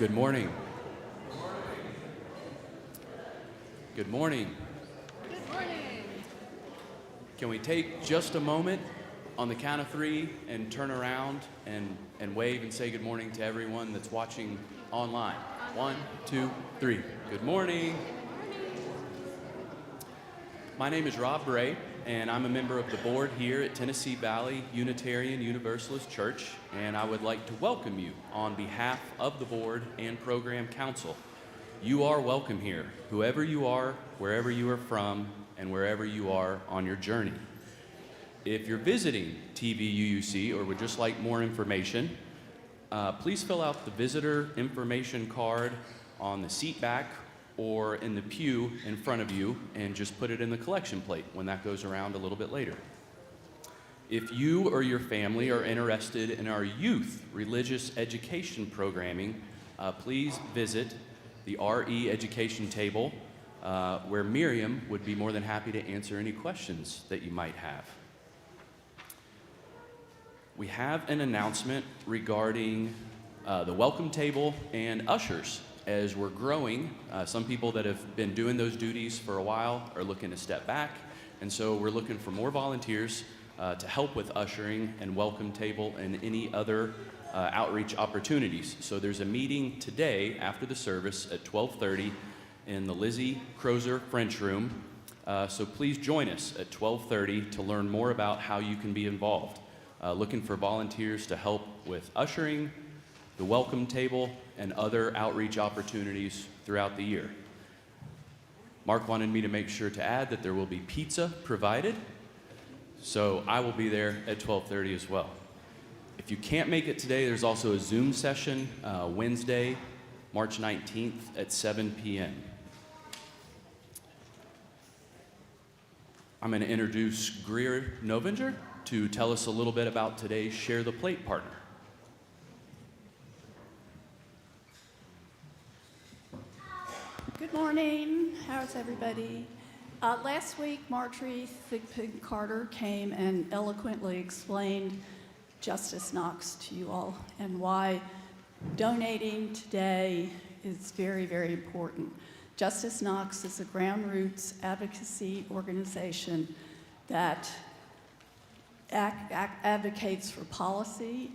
Good morning. Good morning. Good morning. Can we take just a moment on the count of three and turn around and wave and say good morning to everyone that's watching online? 1, 2, 3. Good morning. My name is Rob Bray, and I'm a member of the board here at Tennessee Valley Unitarian Universalist Church, and I would like to welcome you on behalf of the board and program council. You are welcome here, whoever you are, wherever you are from, and wherever you are on your journey. If you're visiting TVUUC or would just like more information, please fill out the visitor information card on the seat back or in the pew in front of you and just put it in the collection plate when that goes around a little bit later. If you or your family are interested in our youth religious education programming, please visit the RE education table where Miriam would be more than happy to answer any questions that you might have. We have an announcement regarding the welcome table and ushers. As we're growing, some people that have been doing those duties for a while are looking to step back, and so we're looking for more volunteers to help with ushering and welcome table and any other outreach opportunities. So there's a meeting today after the service at 12:30 in the Lizzie Crozer French Room. So please join us at 12:30 to learn more about how you can be involved. Looking for volunteers to help with ushering, the welcome table, and other outreach opportunities throughout the year. Mark wanted me to make sure to add that there will be pizza provided, so I will be there at 12:30 as well. If you can't make it today, there's also a Zoom session Wednesday, March 19th at 7 p.m. I'm going to introduce Greer Novinger to tell us a little bit about today's Share the Plate partner. Good morning. How's everybody? Last week, Marjorie Thigpen Carter came and eloquently explained Justice Knox to you all and why donating today is very, very important. Justice Knox is a ground roots advocacy organization that advocates for policy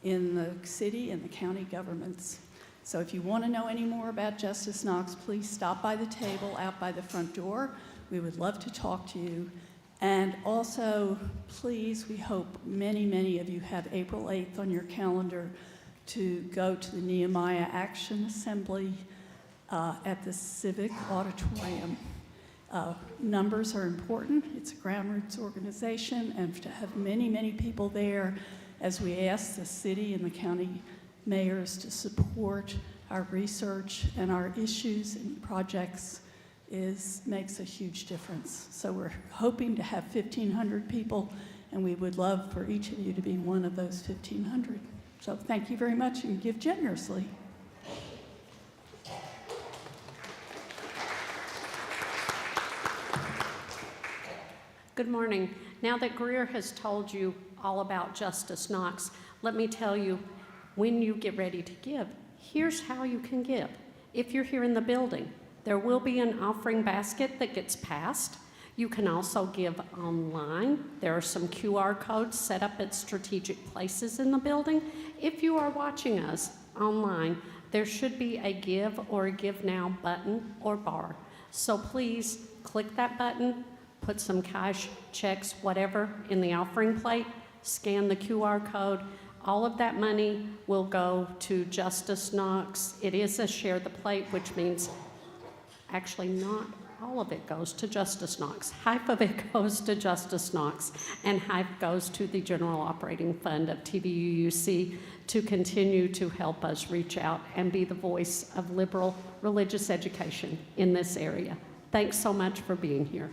in the city and the county governments. So if you want to know any more about Justice Knox, please stop by the table out by the front door. We would love to talk to you. And also, please, we hope many, many of you have April 8th on your calendar to go to the Nehemiah Action Assembly at the Civic Auditorium. Numbers are important. It's a ground roots organization, and to have many, many people there as we ask the city and the county mayors to support our research and our issues and projects makes a huge difference. So we're hoping to have 1,500 people, and we would love for each of you to be one of those 1,500. So thank you very much, and give generously. Good morning. Now that Greer has told you all about Justice Knox, let me tell you, when you get ready to give, here's how you can give. If you're here in the building, there will be an offering basket that gets passed. You can also give online. There are some QR codes set up at strategic places in the building. If you are watching us online, there should be a give or a give now button or bar. So please click that button, put some cash, checks, whatever in the offering plate, scan the QR code. All of that money will go to Justice Knox. It is a share the plate, which means actually not all of it goes to Justice Knox. Half of it goes to Justice Knox, and half goes to the general operating fund of TVUUC to continue to help us reach out and be the voice of liberal religious education in this area. Thanks so much for being here.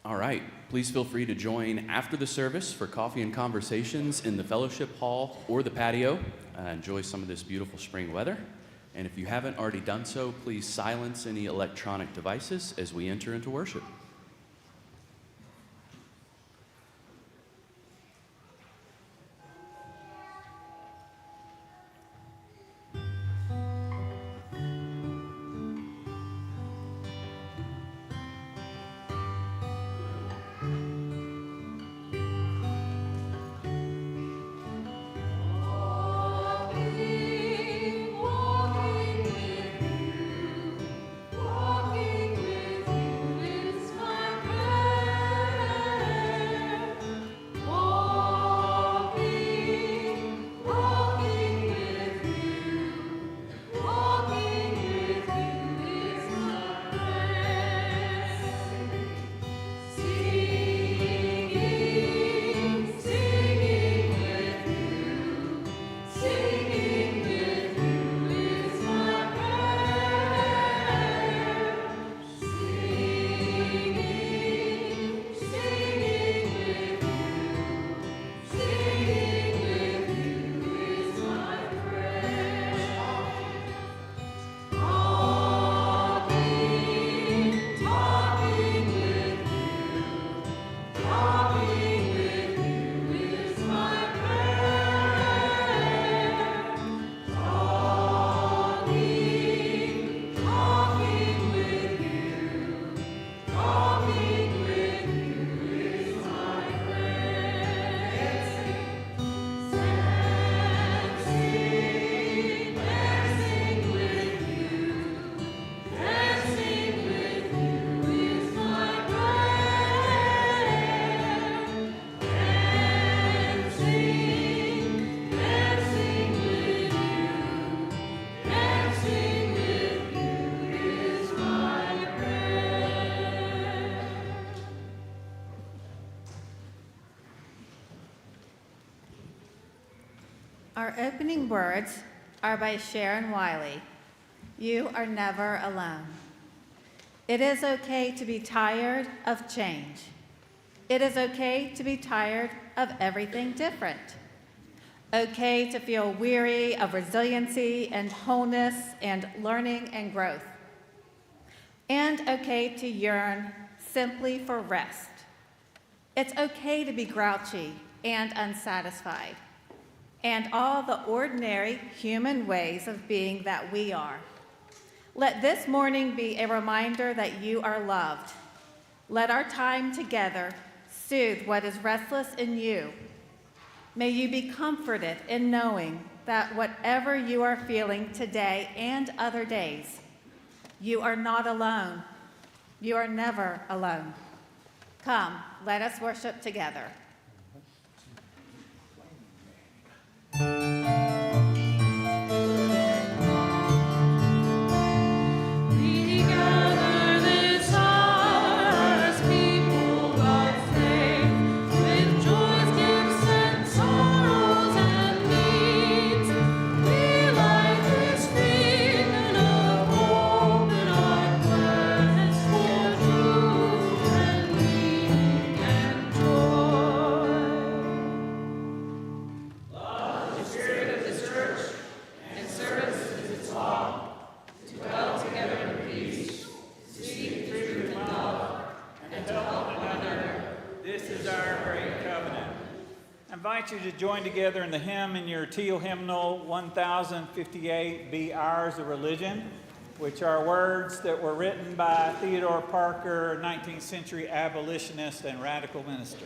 All right, please feel free to join after the service for coffee and conversations in the fellowship hall or the patio. Enjoy some of this beautiful spring weather. And if you haven't already done so, please silence any electronic devices as we enter into worship. Our opening words are by Sharon Wiley. You are never alone. It is okay to be tired of change. It is okay to be tired of everything different. Okay to feel weary of resiliency and wholeness and learning and growth. And okay to yearn simply for rest. It's okay to be grouchy and unsatisfied, and all the ordinary human ways of being that we are. Let this morning be a reminder that you are loved. Let our time together soothe what is restless in you. May you be comforted in knowing that whatever you are feeling today and other days, you are not alone. You are never alone. Come, let us worship together. You to join together in the hymn in your teal hymnal 1058, Be Ours a Religion, which are words that were written by Theodore Parker, 19th century abolitionist and radical minister.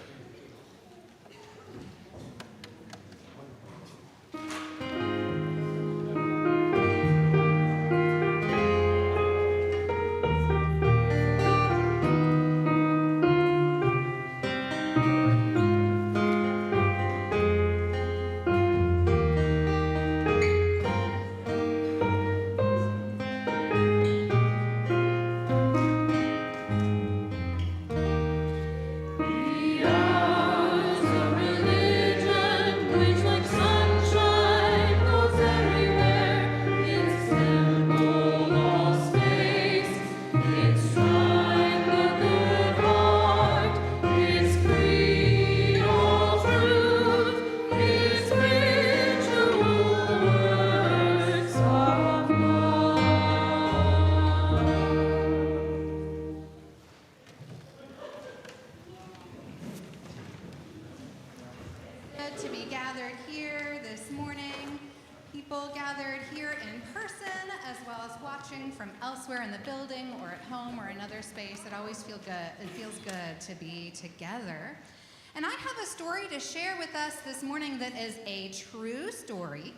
It feels good to be together. And I have a story to share with us this morning that is a true story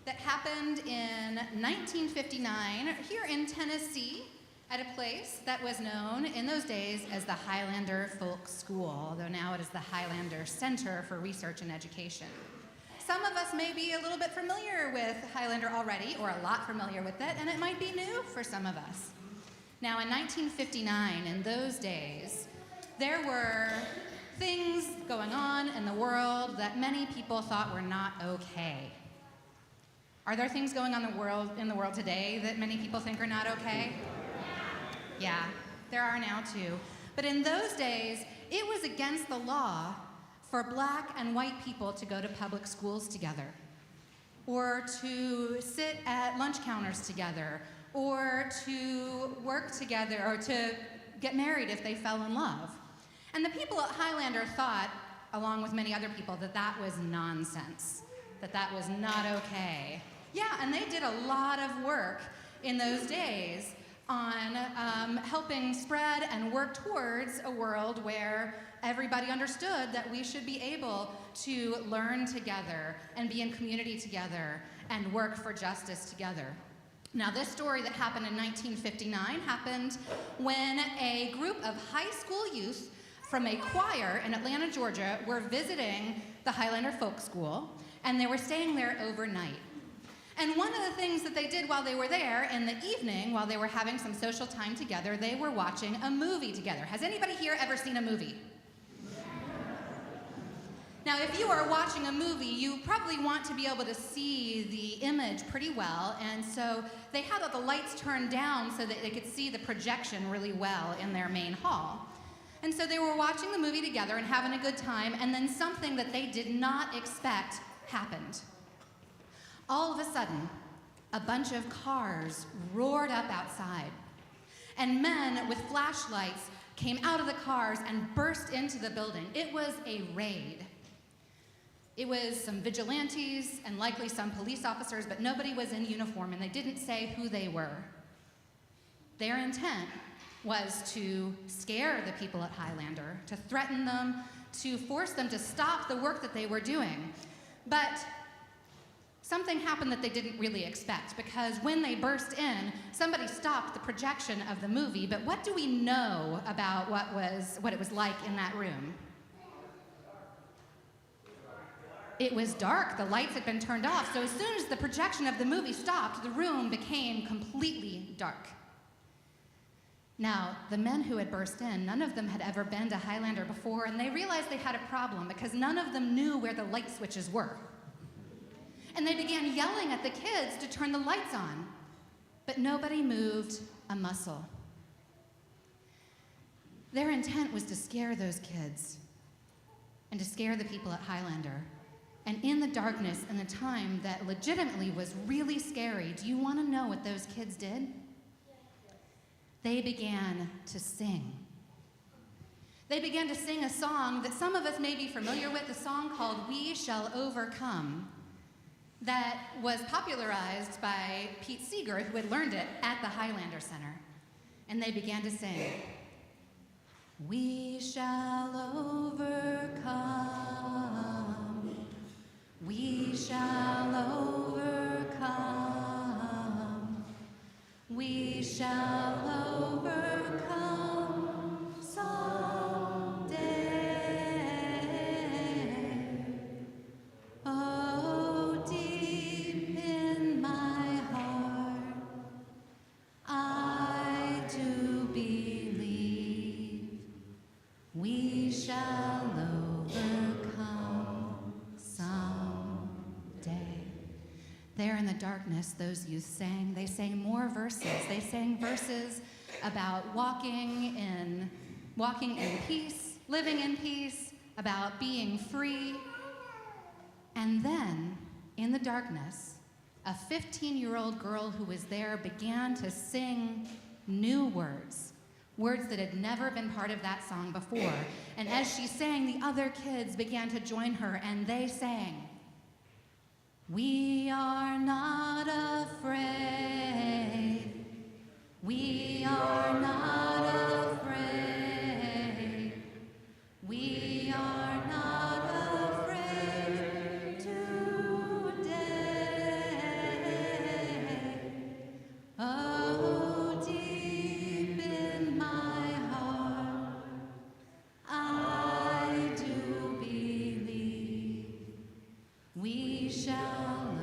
that happened in 1959 here in Tennessee at a place that was known in those days as the Highlander Folk School, although now it is the Highlander Center for Research and Education. Some of us may be a little bit familiar with Highlander already, or a lot familiar with it, and it might be new for some of us. Now, in 1959, in those days, there were things going on in the world that many people thought were not okay. Are there things going on in the world today that many people think are not okay? Yeah, there are now too. But in those days, it was against the law for black and white people to go to public schools together, or to sit at lunch counters together, or to work together, or to get married if they fell in love. And the people at Highlander thought, along with many other people, that that was nonsense, that that was not okay. Yeah, and they did a lot of work in those days on helping spread and work towards a world where everybody understood that we should be able to learn together and be in community together and work for justice together. Now, this story that happened in 1959 happened when a group of high school youth from a choir in Atlanta, Georgia, were visiting the Highlander Folk School, and they were staying there overnight. And one of the things that they did while they were there in the evening, while they were having some social time together, they were watching a movie together. Has anybody here ever seen a movie? Now, if you are watching a movie, you probably want to be able to see the image pretty well, and so they had all the lights turned down so that they could see the projection really well in their main hall. And so they were watching the movie together and having a good time, and then something that they did not expect happened. All of a sudden, a bunch of cars roared up outside, and men with flashlights came out of the cars and burst into the building. It was a raid. It was some vigilantes and likely some police officers, but nobody was in uniform, and they didn't say who they were. Their intent was to scare the people at Highlander, to threaten them, to force them to stop the work that they were doing. But something happened that they didn't really expect, because when they burst in, somebody stopped the projection of the movie. But what do we know about what it was like in that room? It was dark. The lights had been turned off. So as soon as the projection of the movie stopped, the room became completely dark. Now, the men who had burst in, none of them had ever been to Highlander before, and they realized they had a problem because none of them knew where the light switches were. And they began yelling at the kids to turn the lights on, but nobody moved a muscle. Their intent was to scare those kids and to scare the people at Highlander. And in the darkness and the time that legitimately was really scary, do you want to know what those kids did? They began to sing. They began to sing a song that some of us may be familiar with, a song called "We Shall Overcome," that was popularized by Pete Seeger, who had learned it at the Highlander Center. And they began to sing, "We shall overcome. We shall overcome. We shall overcome someday. Oh, deep in my heart, I do believe we shall overcome someday." There in the darkness, those youth sang. They sang more verses. They sang verses about walking in peace, living in peace, about being free. And then, in the darkness, a 15-year-old girl who was there began to sing new words that had never been part of that song before. And as she sang, the other kids began to join her, and they sang, "We are not afraid. We are not afraid. We are not afraid today. Oh, deep in my heart, I do believe we shall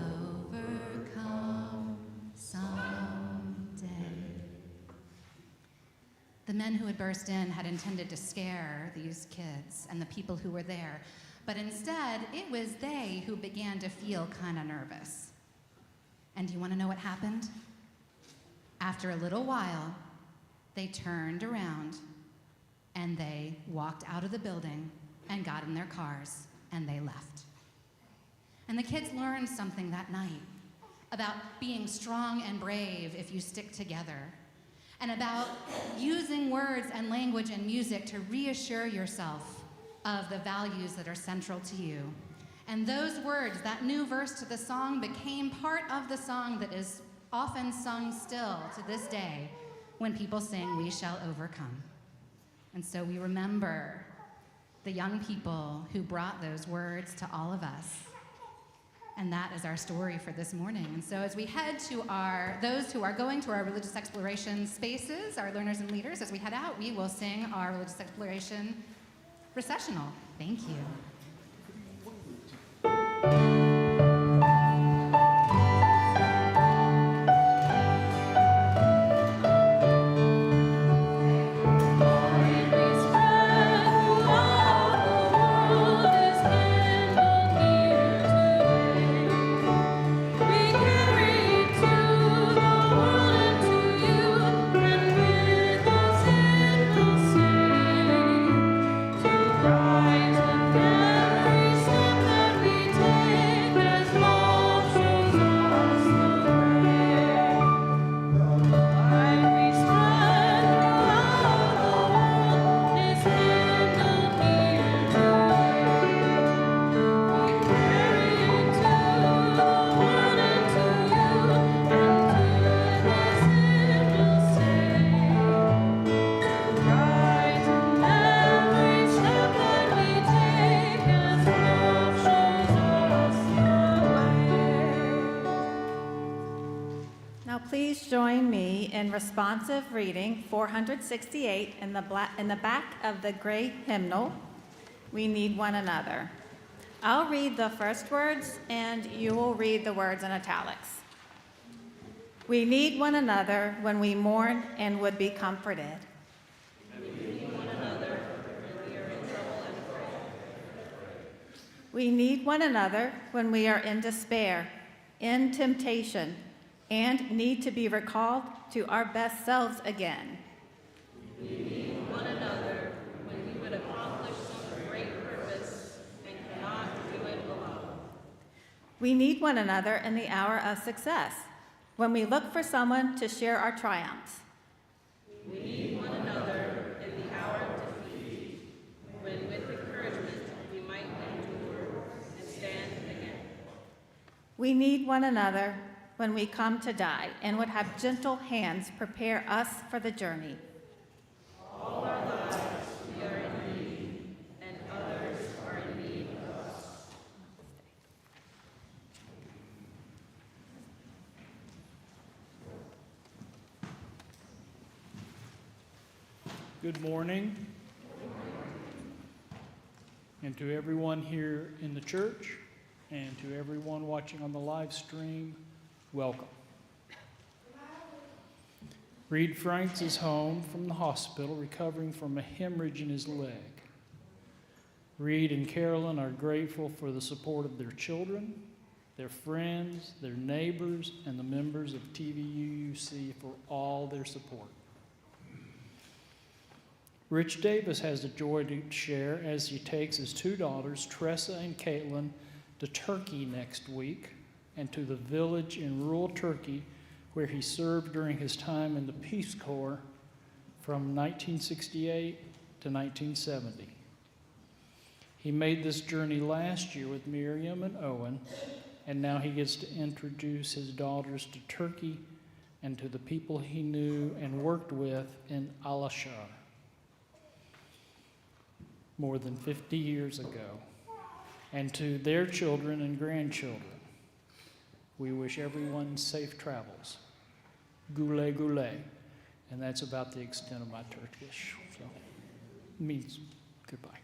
overcome someday." The men who had burst in had intended to scare these kids and the people who were there, but instead, it was they who began to feel kind of nervous. And do you want to know what happened? After a little while, they turned around and they walked out of the building and got in their cars and they left. And the kids learned something that night about being strong and brave if you stick together, and about using words and language and music to reassure yourself of the values that are central to you. And those words, that new verse to the song, became part of the song that is often sung still to this day when people sing, "We shall overcome." And so we remember the young people who brought those words to all of us. And that is our story for this morning. And so as we head to those who are going to our religious exploration spaces, our learners and leaders, as we head out, we will sing our religious exploration recessional. Thank you. Every strength throughout the world is given. join me in responsive reading 468 in the back of the gray hymnal, We Need One Another. I'll read the first words, and you will read the words in italics. We need one another when we mourn and would be comforted. We need one another when we are in despair, in temptation, and need to be recalled to our best selves again. We need one another when we would accomplish some great purpose and cannot do it alone. We need one another in the hour of success, when we look for someone to share our triumphs. We need one another in the hour of defeat, when with encouragement we might endure and stand again. We need one another when we come to die and would have gentle hands prepare us for the journey. All our lives we are in need, and others are in need of us. Good morning. And to everyone here in the church and to everyone watching on the live stream, welcome. Reed Franks is home from the hospital recovering from a hemorrhage in his leg. Reed and Carolyn are grateful for the support of their children, their friends, their neighbors, and the members of TVUUC for all their support. Rich Davis has the joy to share as he takes his two daughters, Tressa and Caitlin, to Turkey next week and to the village in rural Turkey where he served during his time in the Peace Corps from 1968 to 1970. He made this journey last year with Miriam and Owen, and now he gets to introduce his daughters to Turkey and to the people he knew and worked with in Alaşehir more than 50 years ago, and to their children and grandchildren. We wish everyone safe travels. Güle güle. And that's about the extent of my Turkish. So it means goodbye.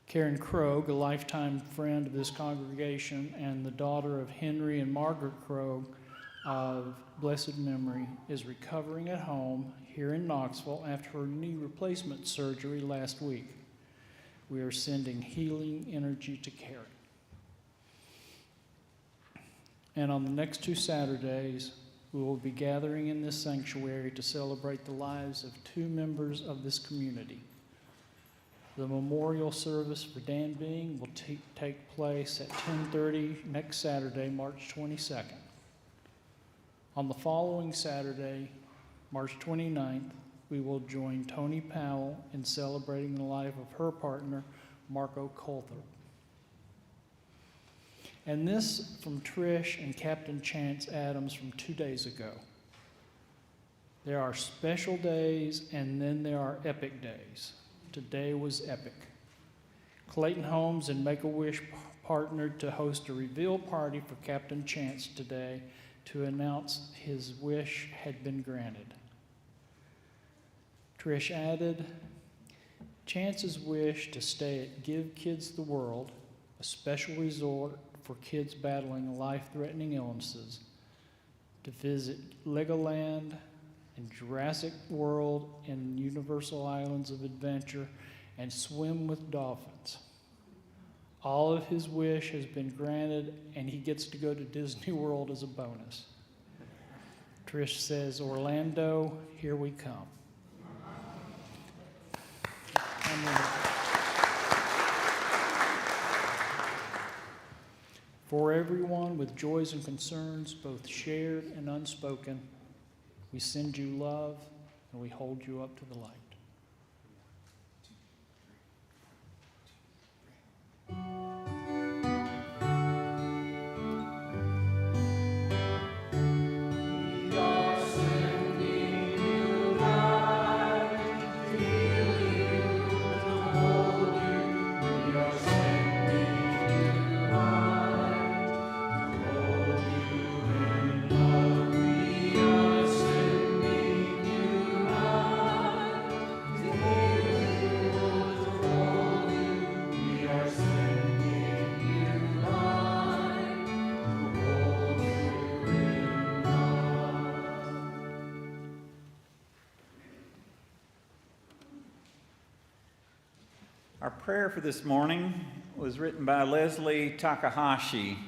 Karen Krogh, a lifetime friend of this congregation and the daughter of Henry and Margaret Krogh of blessed memory, is recovering at home here in Knoxville after her knee replacement surgery last week. We are sending healing energy to Karen. And on the next 2 Saturdays, we will be gathering in this sanctuary to celebrate the lives of 2 members of this community. The memorial service for Dan Bing will take place at 10:30 next Saturday, March 22nd. On the following Saturday, March 29th, we will join Tony Powell in celebrating the life of her partner, Marco Colthorpe. And this from Trish and Captain Chance Adams from 2 days ago. There are special days and then there are epic days. Today was epic. Clayton Holmes and Make-A-Wish partnered to host a reveal party for Captain Chance today to announce his wish had been granted. Trish added, Chance's wish to stay at Give Kids the World, a special resort for kids battling life-threatening illnesses, to visit Legoland and Jurassic World and Universal Islands of Adventure and swim with dolphins. All of his wish has been granted and he gets to go to Disney World as a bonus. Trish says, Orlando, here we come. For everyone with joys and concerns, both shared and unspoken, we send you love and we hold you up to the light. Our prayer for this morning was written by Leslie Takahashi.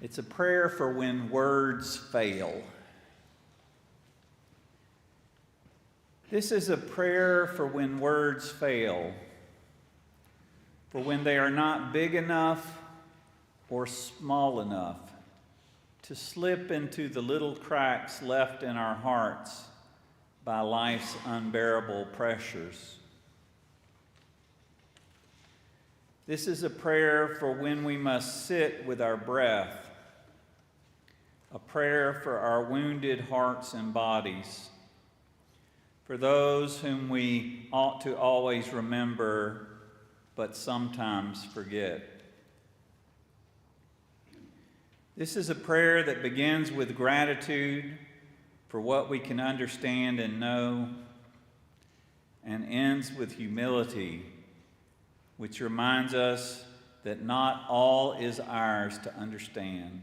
It's a prayer for when words fail. This is a prayer for when words fail, for when they are not big enough or small enough to slip into the little cracks left in our hearts by life's unbearable pressures. This is a prayer for when we must sit with our breath, a prayer for our wounded hearts and bodies, for those whom we ought to always remember but sometimes forget. This is a prayer that begins with gratitude for what we can understand and know, and ends with humility, which reminds us that not all is ours to understand.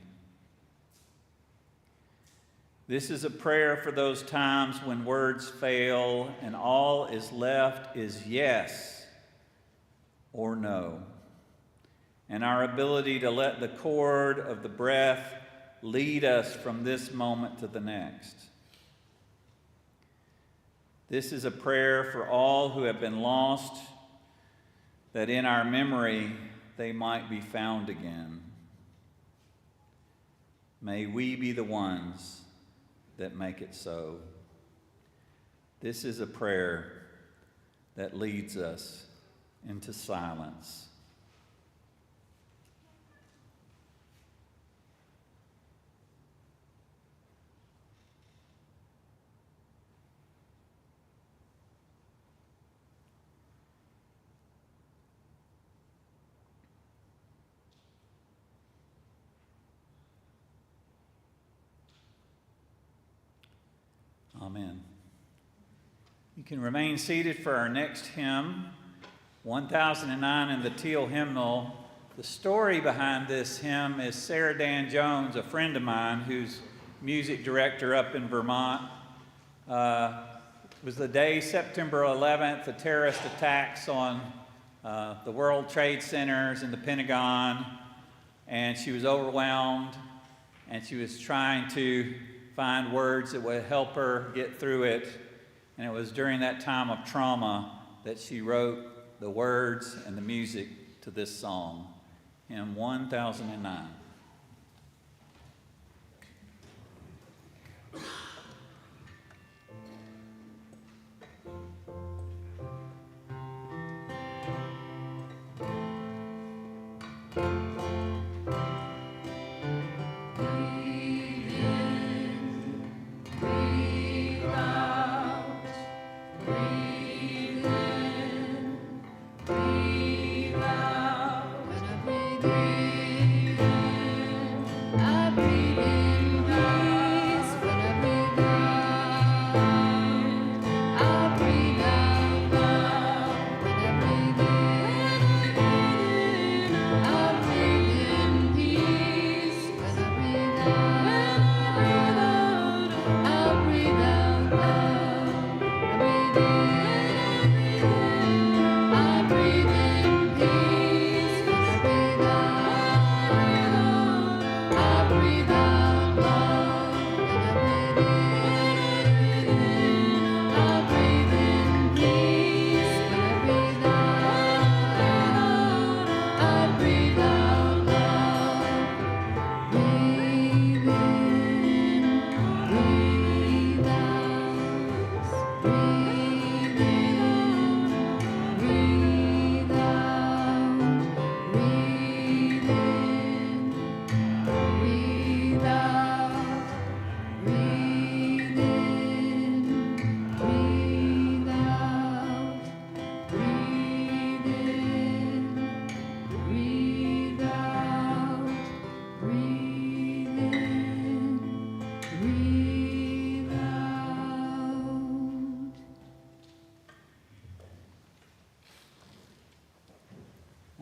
This is a prayer for those times when words fail and all is left is yes or no, and our ability to let the cord of the breath lead us from this moment to the next. This is a prayer for all who have been lost, that in our memory they might be found again. May we be the ones that make it so. This is a prayer that leads us into silence. Amen. You can remain seated for our next hymn, 1009 in the teal hymnal. The story behind this hymn is Sarah Dan Jones, a friend of mine who's music director up in Vermont. It was the day, September 11th, the terrorist attacks on the World Trade Centers and the Pentagon, and she was overwhelmed, and she was trying to find words that would help her get through it. And it was during that time of trauma that she wrote the words and the music to this song, hymn 1009.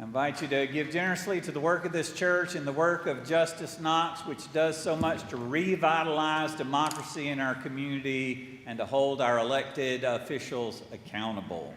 I invite you to give generously to the work of this church and the work of Justice Knox, which does so much to revitalize democracy in our community and to hold our elected officials accountable.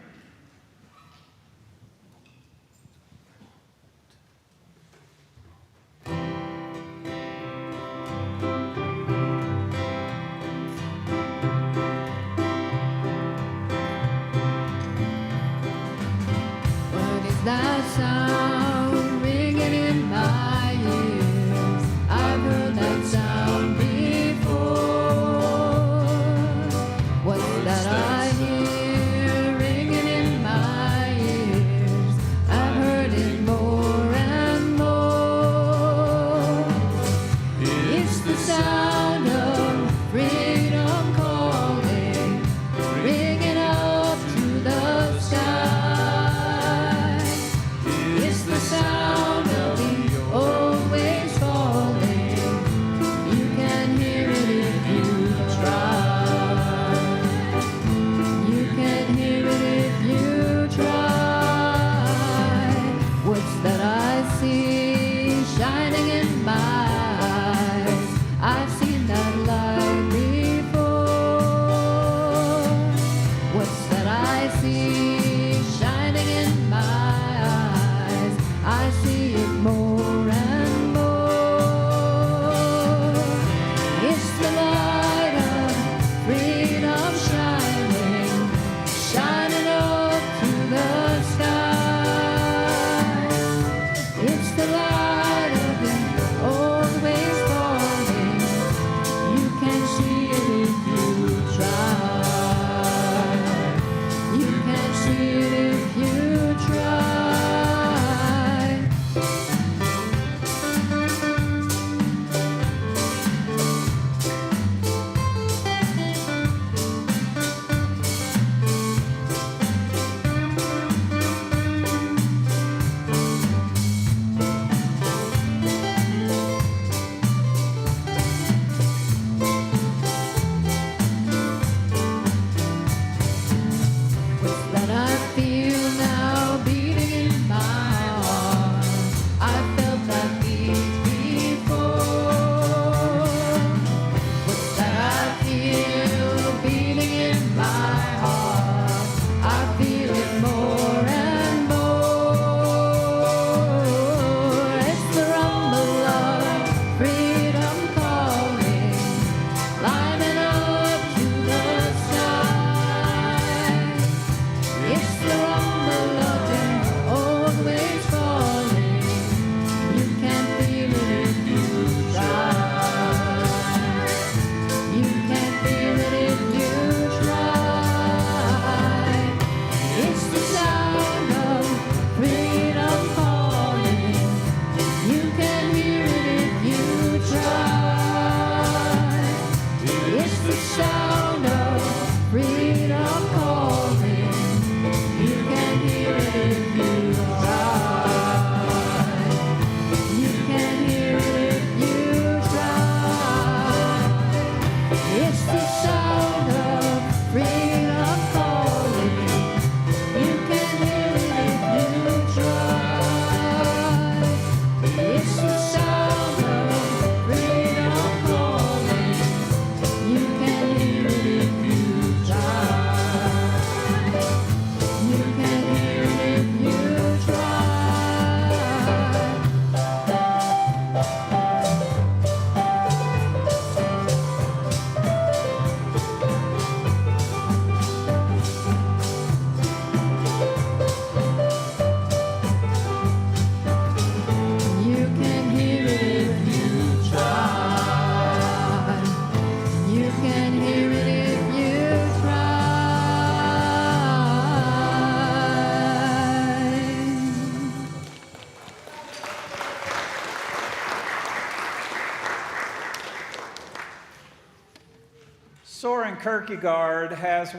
Kierkegaard has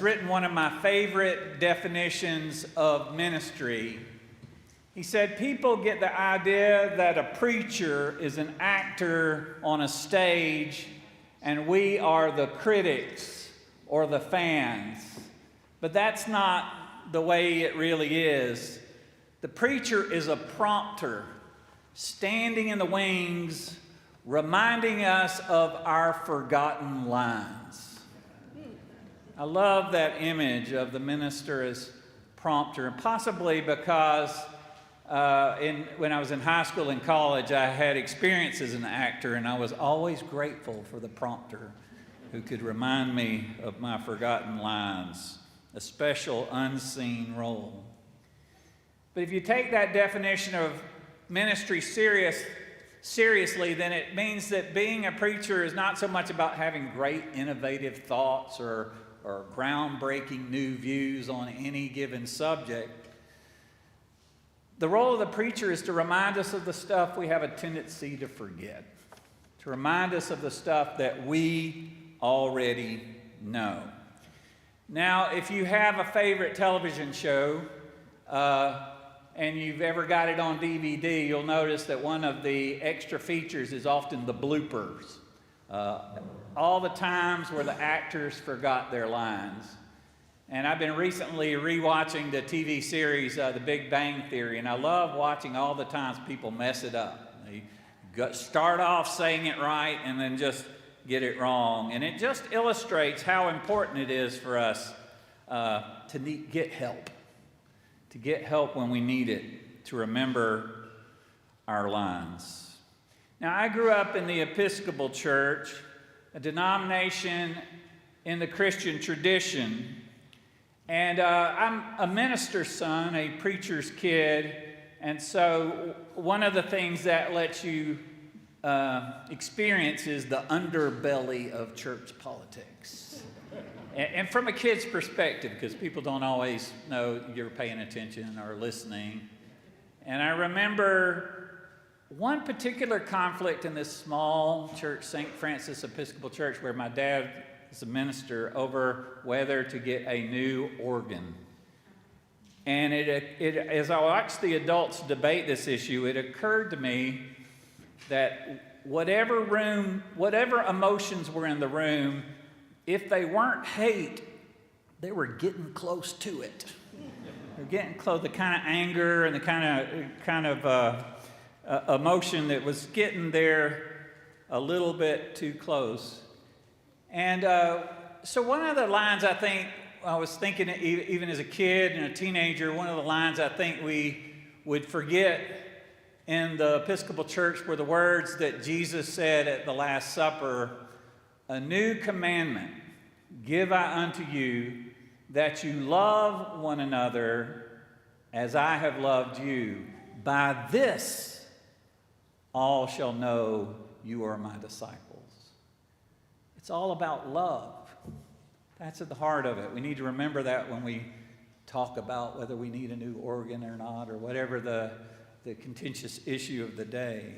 written one of my favorite definitions of ministry. He said, people get the idea that a preacher is an actor on a stage and we are the critics or the fans. But that's not the way it really is. The preacher is a prompter, standing in the wings, reminding us of our forgotten lines. I love that image of the minister as prompter, and possibly because when I was in high school and college, I had experience as an actor, and I was always grateful for the prompter who could remind me of my forgotten lines, a special unseen role. But if you take that definition of ministry seriously, then it means that being a preacher is not so much about having great innovative thoughts or groundbreaking new views on any given subject. The role of the preacher is to remind us of the stuff we have a tendency to forget, to remind us of the stuff that we already know. Now, if you have a favorite television show, and you've ever got it on DVD, you'll notice that one of the extra features is often the bloopers. All the times where the actors forgot their lines. And I've been recently rewatching the TV series, The Big Bang Theory, and I love watching all the times people mess it up. They start off saying it right and then just get it wrong. And it just illustrates how important it is for us to get help. To get help when we need it, to remember our lines. Now, I grew up in the Episcopal Church, a denomination in the Christian tradition, and I'm a minister's son, a preacher's kid, and so one of the things that lets you experience is the underbelly of church politics. And from a kid's perspective, because people don't always know you're paying attention or listening. And I remember one particular conflict in this small church, St. Francis Episcopal Church, where my dad is a minister, over whether to get a new organ. And as I watched the adults debate this issue, it occurred to me that whatever emotions were in the room, if they weren't hate, they were getting close to it. They're getting close, the kind of anger and the kind of emotion that was getting there a little bit too close. And so one of the lines I was thinking even as a kid and a teenager, one of the lines I think we would forget in the Episcopal Church were the words that Jesus said at the Last Supper, "A new commandment give I unto you, that you love one another as I have loved you. By this all shall know you are my disciples." It's all about love. That's at the heart of it. We need to remember that when we talk about whether we need a new organ or not, or whatever the contentious issue of the day.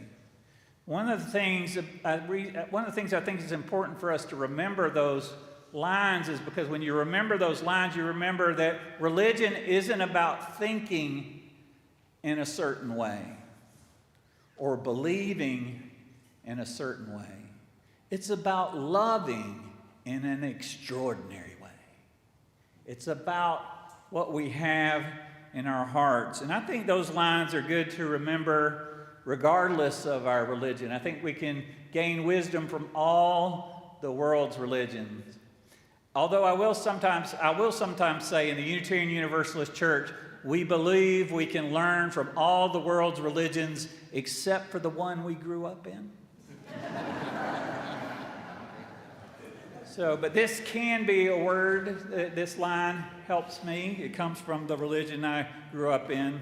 One of the things I think is important for us to remember those lines is because when you remember those lines, you remember that religion isn't about thinking in a certain way or believing in a certain way. It's about loving in an extraordinary way. It's about what we have in our hearts. And I think those lines are good to remember regardless of our religion. I think we can gain wisdom from all the world's religions. Although I will sometimes say in the Unitarian Universalist Church, we believe we can learn from all the world's religions except for the one we grew up in. But this can be a word, this line helps me. It comes from the religion I grew up in,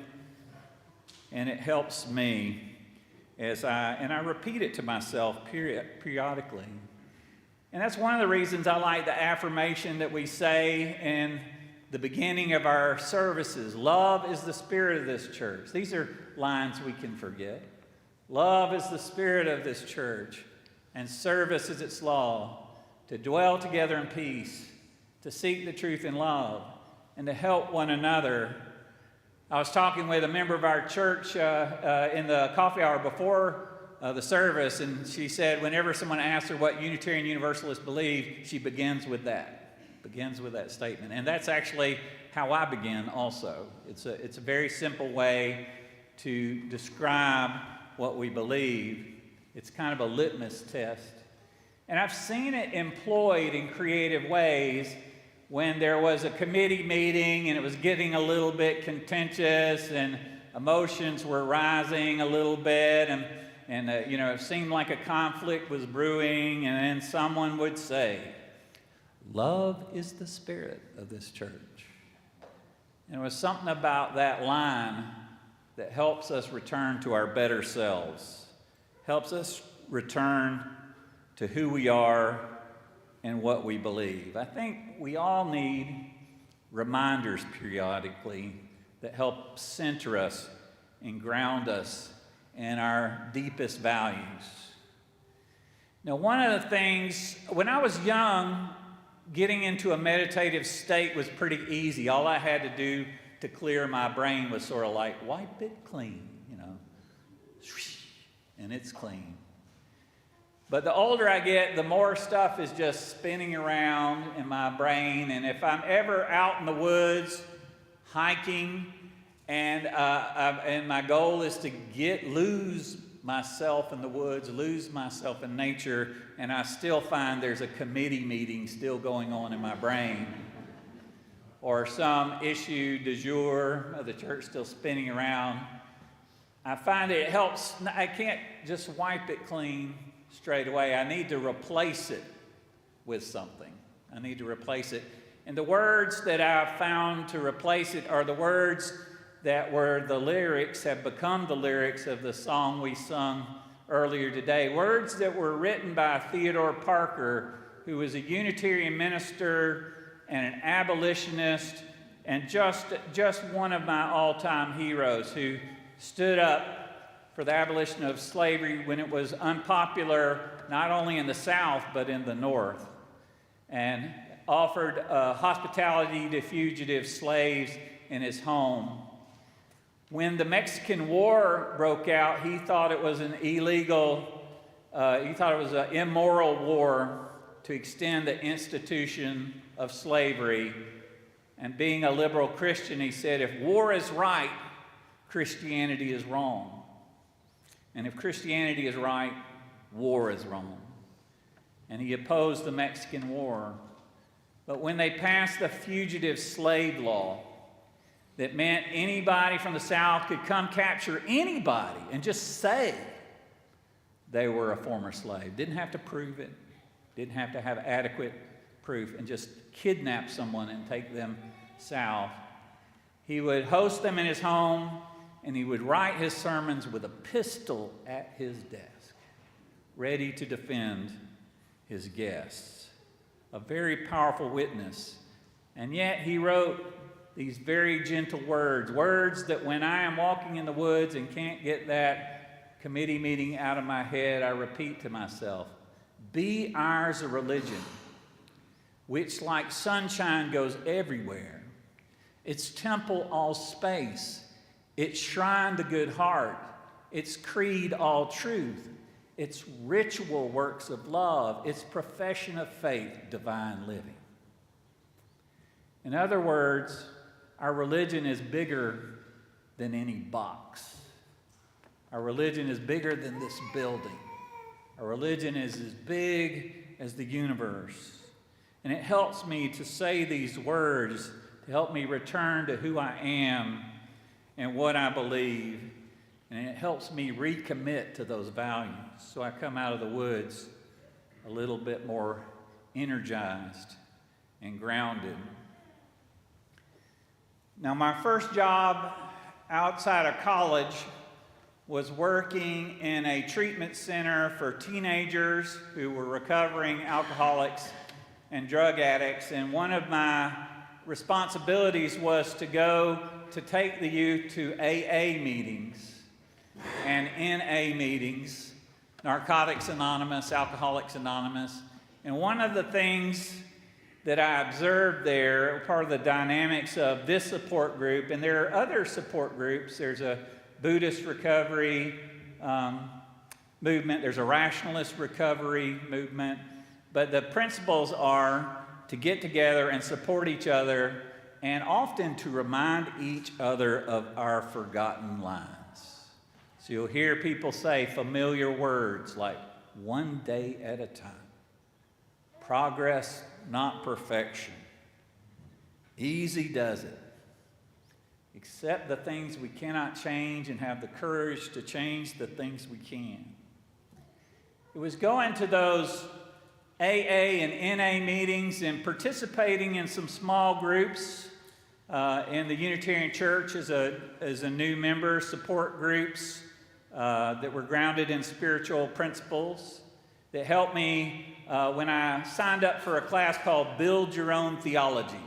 and it helps me and I repeat it to myself periodically. And that's one of the reasons I like the affirmation that we say in the beginning of our services. Love is the spirit of this church. These are lines we can forget. Love is the spirit of this church, and service is its law. to dwell together in peace, to seek the truth in love, and to help one another. I was talking with a member of our church in the coffee hour before the service, and she said whenever someone asks her what Unitarian Universalists believe, she begins with that statement. And that's actually how I begin also. It's a very simple way to describe what we believe. It's kind of a litmus test. And I've seen it employed in creative ways when there was a committee meeting and it was getting a little bit contentious and emotions were rising a little bit, and it seemed like a conflict was brewing, and then someone would say, "Love is the spirit of this church." And there was something about that line that helps us return to our better selves, helps us return to who we are and what we believe. I think we all need reminders periodically that help center us and ground us in our deepest values. Now, one of the things, when I was young, getting into a meditative state was pretty easy. All I had to do to clear my brain was sort of like, wipe it clean, and it's clean. But the older I get, the more stuff is just spinning around in my brain. And if I'm ever out in the woods hiking, and my goal is to lose myself in the woods, lose myself in nature, and I still find there's a committee meeting still going on in my brain, or some issue du jour of the church still spinning around, I find it helps. I can't just wipe it clean straight away. I need to replace it with something. I need to replace it. And the words that I've found to replace it are the words that were the lyrics, have become the lyrics of the song we sung earlier today. Words that were written by Theodore Parker, who was a Unitarian minister and an abolitionist, and just one of my all-time heroes, who stood up for the abolition of slavery when it was unpopular, not only in the South, but in the North, and offered hospitality to fugitive slaves in his home. When the Mexican War broke out, he thought it was an immoral war to extend the institution of slavery. And being a liberal Christian, he said, if war is right, Christianity is wrong. And if Christianity is right, war is wrong. And he opposed the Mexican War. But when they passed the fugitive slave law, that meant anybody from the South could come capture anybody and just say they were a former slave. Didn't have to prove it, didn't have to have adequate proof, and just kidnap someone and take them south. He would host them in his home, and he would write his sermons with a pistol at his desk, ready to defend his guests. A very powerful witness. And yet he wrote these very gentle words that when I am walking in the woods and can't get that committee meeting out of my head, I repeat to myself, be ours a religion, which like sunshine goes everywhere. Its temple all space, its shrine the good heart, its creed all truth, its ritual works of love, its profession of faith, divine living. In other words, our religion is bigger than any box. Our religion is bigger than this building. Our religion is as big as the universe. And it helps me to say these words to help me return to who I am and what I believe. And it helps me recommit to those values. So I come out of the woods a little bit more energized and grounded. Now, my first job outside of college was working in a treatment center for teenagers who were recovering alcoholics and drug addicts. And one of my responsibilities was to go to take the youth to AA meetings. And in AA meetings, Narcotics Anonymous, Alcoholics Anonymous, And one of the things that I observed there, part of the dynamics of this support group, and there are other support groups. There's a Buddhist recovery movement. There's a rationalist recovery movement. But the principles are to get together and support each other, and often to remind each other of our forgotten lines. So you'll hear people say familiar words like one day at a time, progress, not perfection, easy does it, accept the things we cannot change and have the courage to change the things we can. It was going to those AA and NA meetings and participating in some small groups in the Unitarian Church as a new member, support groups that were grounded in spiritual principles that helped me when I signed up for a class called Build Your Own Theology.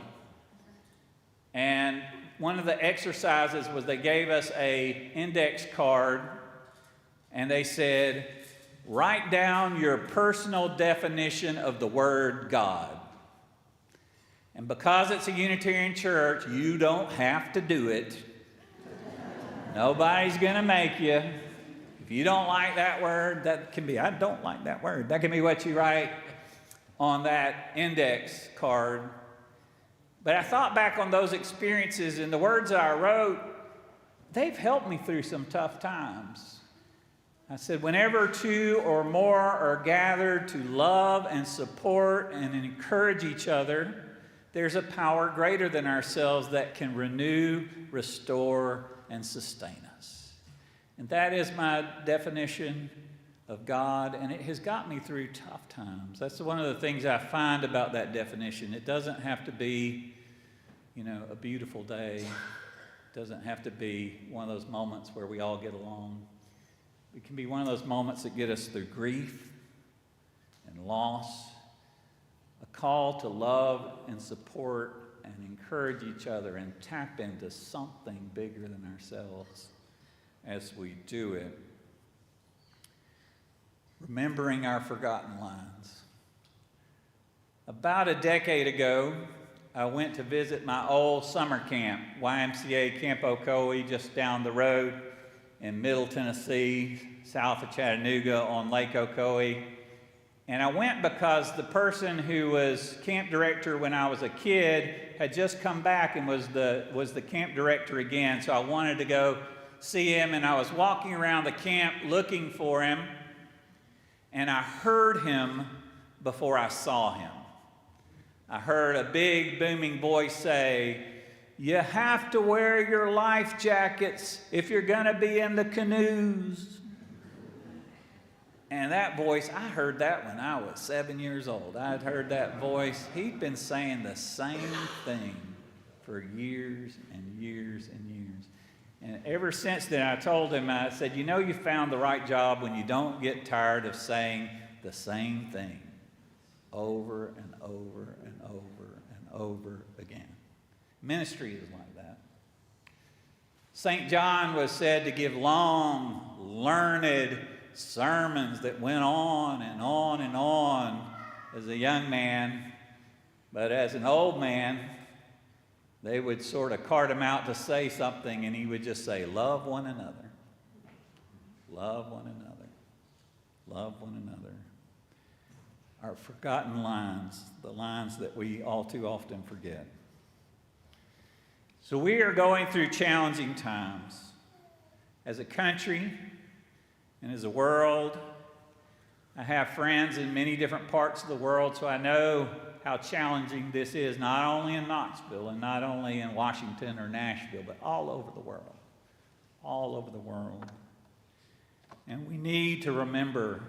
And one of the exercises was they gave us an index card and they said, write down your personal definition of the word God. And because it's a Unitarian church, you don't have to do it. Nobody's going to make you. If you don't like that word, that can be, I don't like that word. That can be what you write on that index card. But I thought back on those experiences, and the words that I wrote, they've helped me through some tough times. I said, whenever two or more are gathered to love and support and encourage each other, there's a power greater than ourselves that can renew, restore, and sustain us. And that is my definition of God, and it has got me through tough times. That's one of the things I find about that definition. It doesn't have to be, a beautiful day. It doesn't have to be one of those moments where we all get along. It can be one of those moments that get us through grief and loss, a call to love and support and encourage each other and tap into something bigger than ourselves as we do it. Remembering our forgotten lines. About a decade ago, I went to visit my old summer camp, YMCA Camp Ocoee, just down the road in Middle Tennessee, south of Chattanooga on Lake Ocoee. And I went because the person who was camp director when I was a kid had just come back and was the camp director again. So I wanted to go see him, and I was walking around the camp looking for him, and I heard him before I saw him. I heard a big booming voice say, "You have to wear your life jackets if you're going to be in the canoes." And that voice, I heard that when I was 7 years old. I'd heard that voice. He'd been saying the same thing for years and years and years. And ever since then, I told him, I said, you found the right job when you don't get tired of saying the same thing over and over and over and over again. Ministry is like that. St. John was said to give long, learned sermons that went on and on and on as a young man, but as an old man, they would sort of cart him out to say something, and he would just say, love one another, love one another, love one another. Our forgotten lines, the lines that we all too often forget. So we are going through challenging times as a country and as a world. I have friends in many different parts of the world, so I know how challenging this is, not only in Knoxville and not only in Washington or Nashville, but all over the world. All over the world. And we need to remember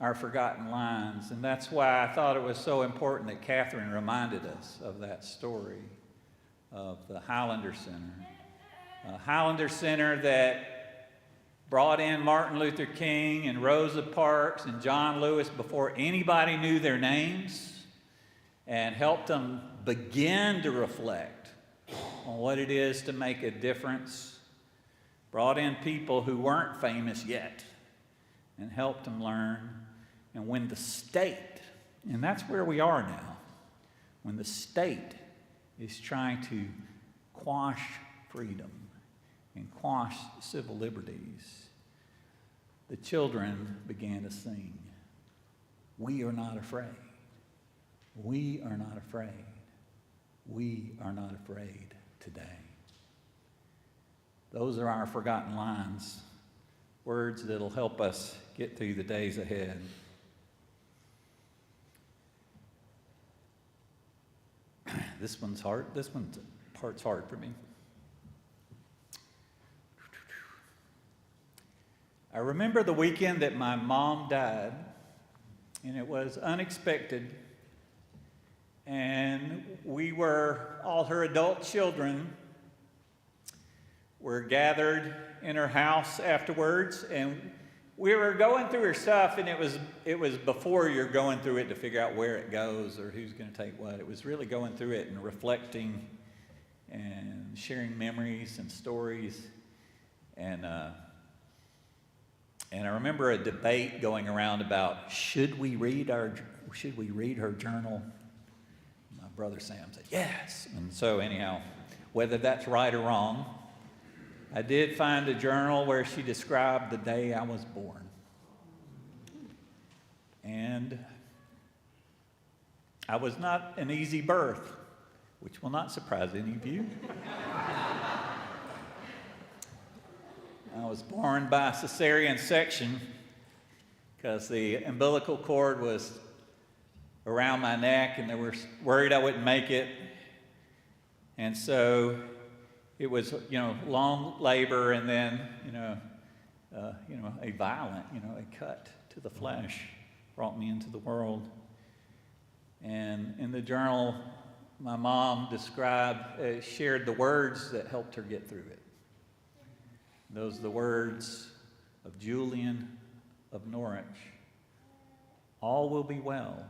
our forgotten lines, and that's why I thought it was so important that Catherine reminded us of that story of the Highlander Center. A Highlander Center that brought in Martin Luther King and Rosa Parks and John Lewis before anybody knew their names, and helped them begin to reflect on what it is to make a difference. Brought in people who weren't famous yet and helped them learn. And when the state And that's where we are now, when the state is trying to quash freedom and quash civil liberties. The children began to sing, "We are not afraid. We are not afraid. We are not afraid today." Those are our forgotten lines, words that'll help us get through the days ahead. This one's hard. This part's hard for me. I remember the weekend that my mom died, and it was unexpected. And we were, all her adult children were gathered in her house afterwards, and we were going through her stuff, and it was before you're going through it to figure out where it goes or who's going to take what. It was really going through it and reflecting and sharing memories and stories. And I remember a debate going around about should we read her journal. My brother Sam said yes. And so anyhow, whether that's right or wrong, I did find a journal where she described the day I was born. And I was not an easy birth, which will not surprise any of you. I was born by cesarean section because the umbilical cord was around my neck and they were worried I wouldn't make it. And so it was, long labor and then, a violent, a cut to the flesh brought me into the world. And in the journal, my mom shared the words that helped her get through it. Those are the words of Julian of Norwich. All will be well.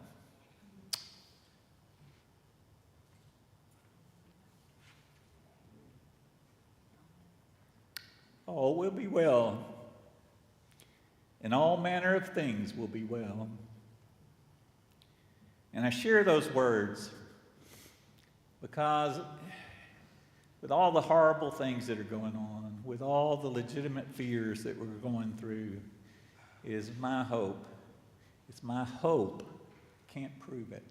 All will be well, and all manner of things will be well. And I share those words because with all the horrible things that are going on, with all the legitimate fears that we're going through, is my hope. It's my hope, can't prove it.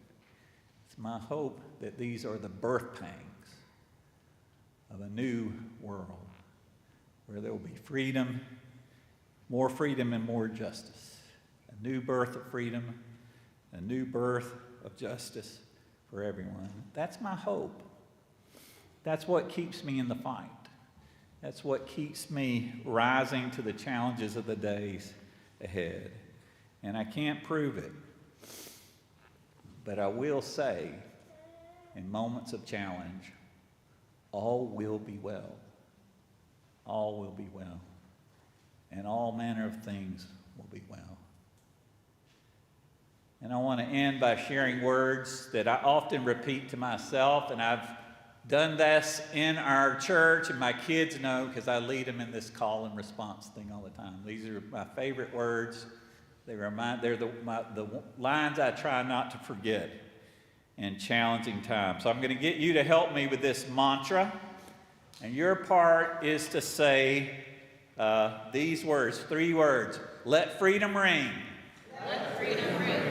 It's my hope that these are the birth pangs of a new world, where there will be freedom and more justice. A new birth of freedom, a new birth of justice for everyone. That's my hope. That's what keeps me in the fight. That's what keeps me rising to the challenges of the days ahead. And I can't prove it, but I will say, in moments of challenge, all will be well. All will be well, and all manner of things will be well. And I want to end by sharing words that I often repeat to myself, and I've done this in our church, and my kids know because I lead them in this call and response thing all the time. These are my favorite words. They're the lines I try not to forget in challenging times. So I'm going to get you to help me with this mantra. And your part is to say these words, 3 words. Let freedom ring. Let freedom ring.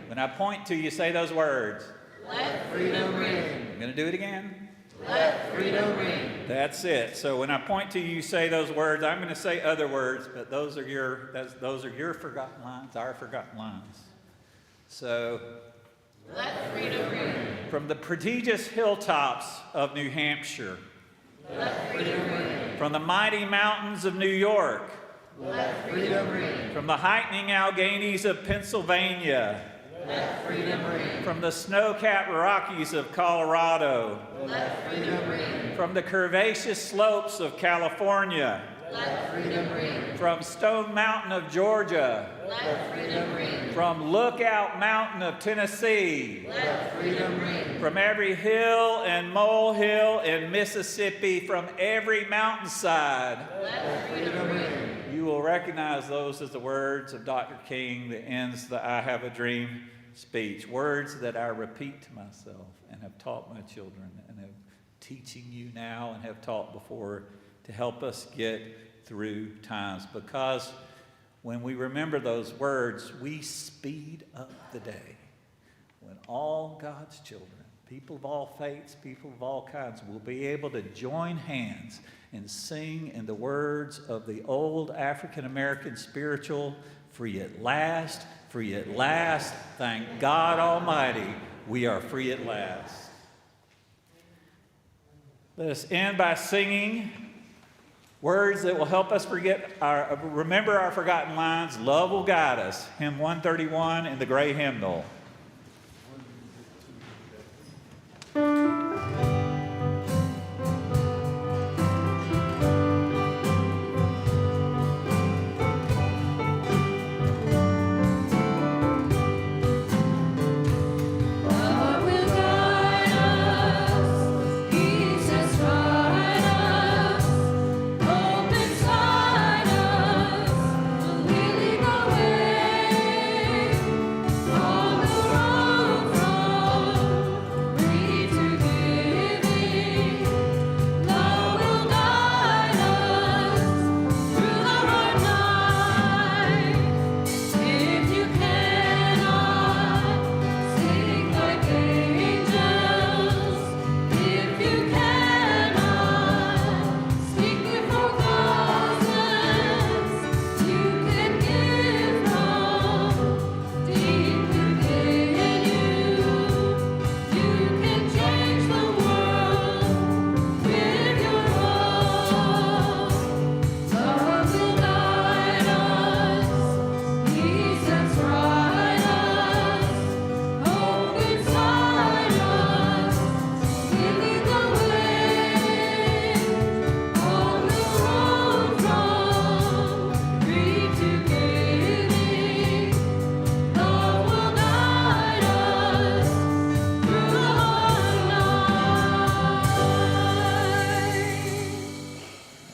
When I point to you, say those words. Let freedom ring. I'm going to do it again. Let freedom ring. That's it. So when I point to you, say those words. I'm going to say other words, but those are your forgotten lines, our forgotten lines. So let freedom ring. From the prestigious hilltops of New Hampshire, let freedom ring. From the mighty mountains of New York, let freedom ring. From the heightening Alleghanies of Pennsylvania, let freedom ring. From the snow-capped Rockies of Colorado, let freedom ring. From the curvaceous slopes of California, let freedom ring. From Stone Mountain of Georgia, let freedom ring. From Lookout Mountain of Tennessee, let freedom ring. From every hill and molehill in Mississippi, from every mountainside, let freedom ring. You will recognize those as the words of Dr. King that ends the I Have a Dream speech. Words that I repeat to myself and have taught my children and have teaching you now and have taught before to help us get through times. Because when we remember those words, we speed up the day when all God's children, people of all faiths, people of all kinds, will be able to join hands and sing in the words of the old African-American spiritual, free at last, thank God Almighty, we are free at last. Let us end by singing words that will help us remember our forgotten lines. Love will guide us. Hymn 131 in the gray hymnal.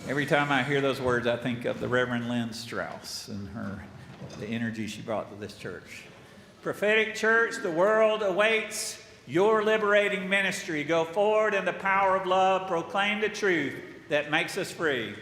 Every time I hear those words, I think of the Reverend Lynn Strauss and the energy she brought to this church. Prophetic Church, the world awaits your liberating ministry. Go forward in the power of love. Proclaim the truth that makes us free.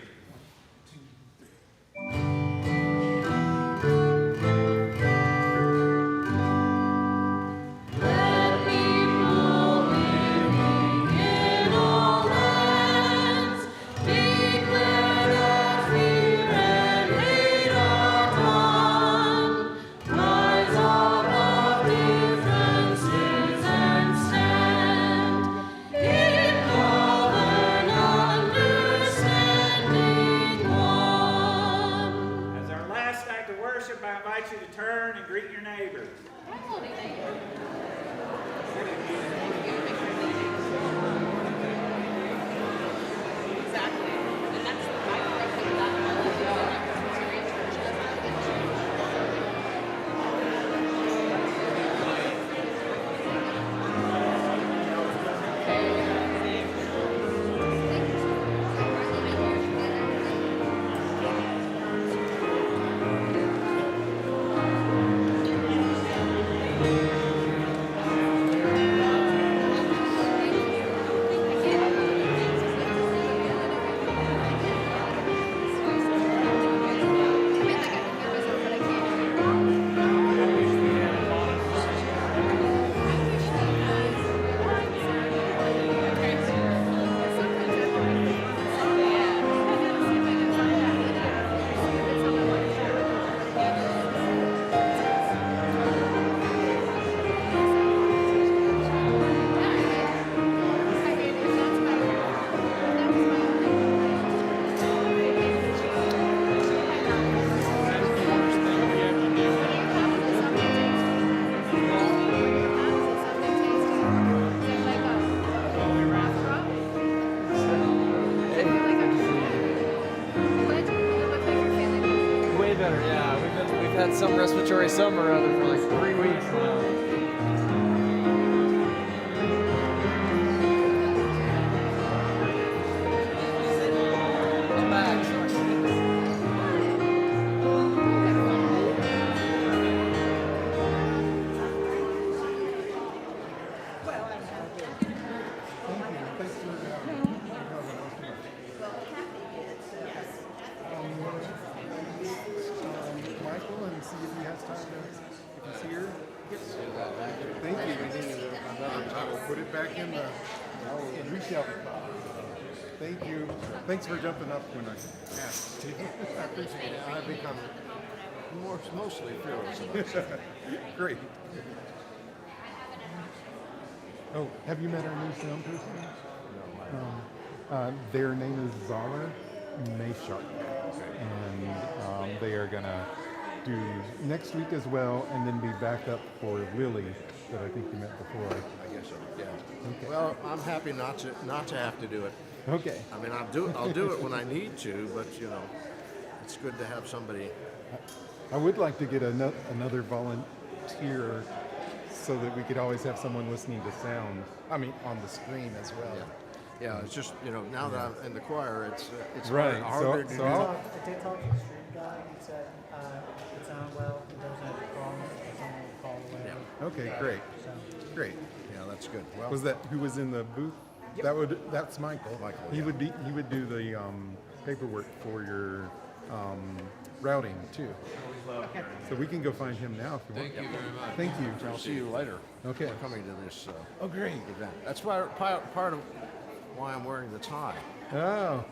Some respiratory summer or other for like 3 weeks now. I'm back. back in the resale. Thank you. Thanks for jumping up when I asked. I appreciate it. I've become mostly fearless about it. Great. Oh, have you met our new sound person? Their name is Zara Mayshark, and they are gonna do next week as well, and then be back up for Lily that I think you met before. I guess so. Yeah. Okay. Well, I'm happy not to have to do it. Okay. I mean, I'll do it when I need to, but you know, it's good to have somebody. I would like to get another volunteer so that we could always have someone listening to sound. I mean, on the screen as well. Yeah, it's just now that I'm in the choir, it's Right. harder to do. I'll- I did talk to the stream guy. He said it sounded well. He doesn't have a problem. Someone will call away. Okay, great. Great. Yeah, that's good. Well, Was that who was in the booth? That's Michael. Michael, He would do the paperwork for your routing too. So we can go find him now if you want. Thank you very much. Thank you. I'll see you later. Okay. We're coming to this Oh, great. event. That's why part of why I'm wearing the tie. Oh.